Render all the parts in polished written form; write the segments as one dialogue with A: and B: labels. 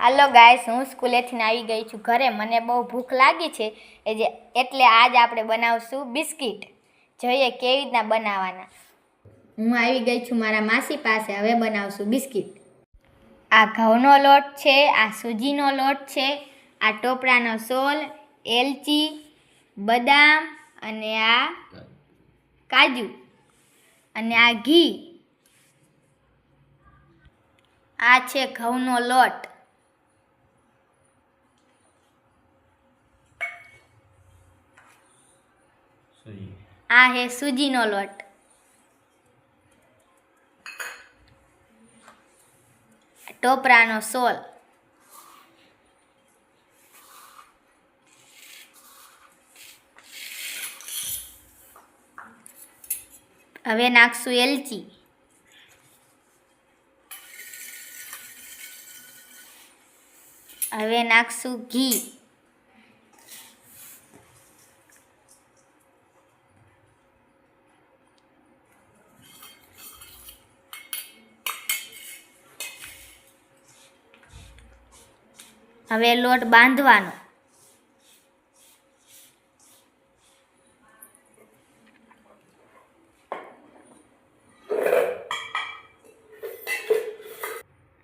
A: હાલો guys, હું સ્કૂલેથી આવી ગઈ છું ઘરે. મને બહુ ભૂખ લાગી છે એટલે આજ આપણે બનાવશું બિસ્કિટ. જોઈએ કેવી રીતના બનાવવાના. હું આવી ગઈ છું મારા માસી પાસે. હવે બનાવશું બિસ્કિટ. આ ઘઉંનો લોટ છે, આ સૂજીનો લોટ છે, આ ટોપરાનો સોલ, એલચી, બદામ અને આ કાજુ અને આ ઘી. આ છે ઘઉંનો લોટ. આ હે સૂજીનો લોટ. ટોપરાનો સોલ. હવે નાખશું એલચી. હવે નાખશું ઘી. હવે લોટ બાંધવાનો.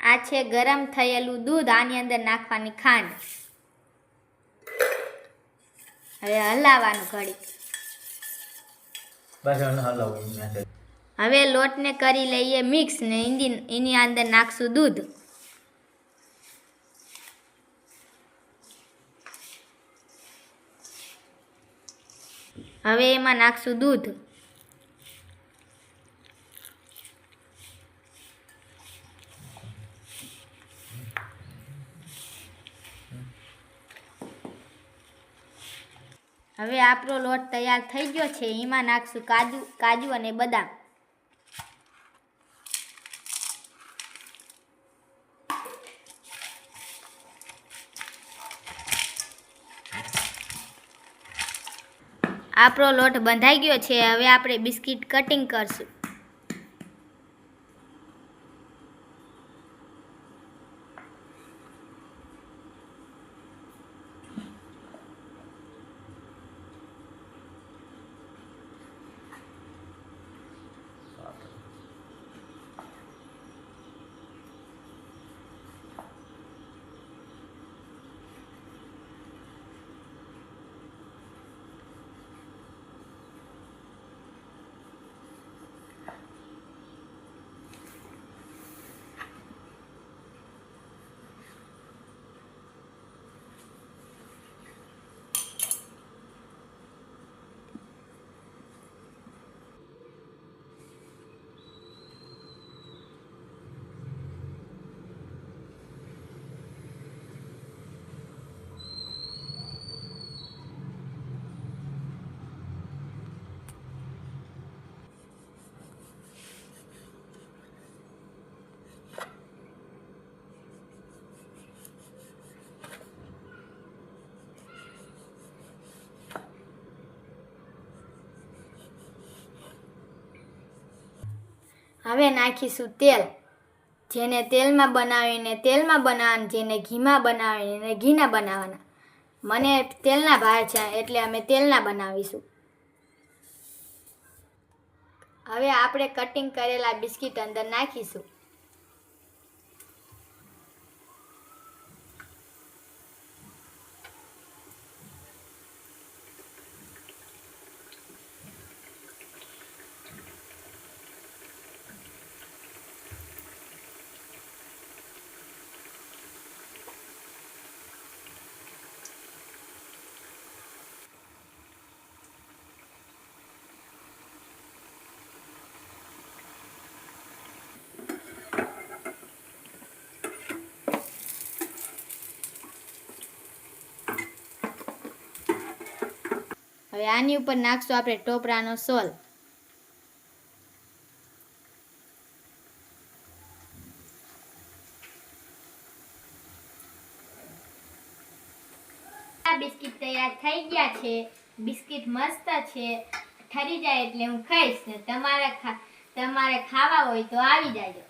A: આ છે ગરમ થયેલું દૂધ. આની અંદર નાખવાની ખાંડ. હવે હલાવવાનું ઘડી. હવે લોટને કરી લઈએ મિક્સ ને એની અંદર નાખશું દૂધ. હવે એમાં નાખશું દૂધ. હવે આપણો લોટ તૈયાર થઈ ગયો છે. એમાં નાખશું કાજુ અને બદામ. આપણો લોટ બંધાઈ ગયો છે. હવે આપણે બિસ્કિટ કટિંગ કરશું. હવે નાખીશું તેલ. જેને તેલમાં બનાવીને તેલમાં બનાવવાના, જેને ઘીમાં બનાવીને ઘીના બનાવવાના. મને તેલના ભાવે છે એટલે અમે તેલના બનાવીશું. હવે આપણે કટિંગ કરેલા બિસ્કિટ અંદર નાખીશું. હવે આની ઉપર નાખશું આપણે ટોપરાનો સોલ. આ બિસ્કિટ તૈયાર થઈ ગયા છે. બિસ્કિટ મસ્ત છે. ઠરી જાય એટલે હું ખાઈશ ને તમારે ખાવા હોય તો આવી જાજો.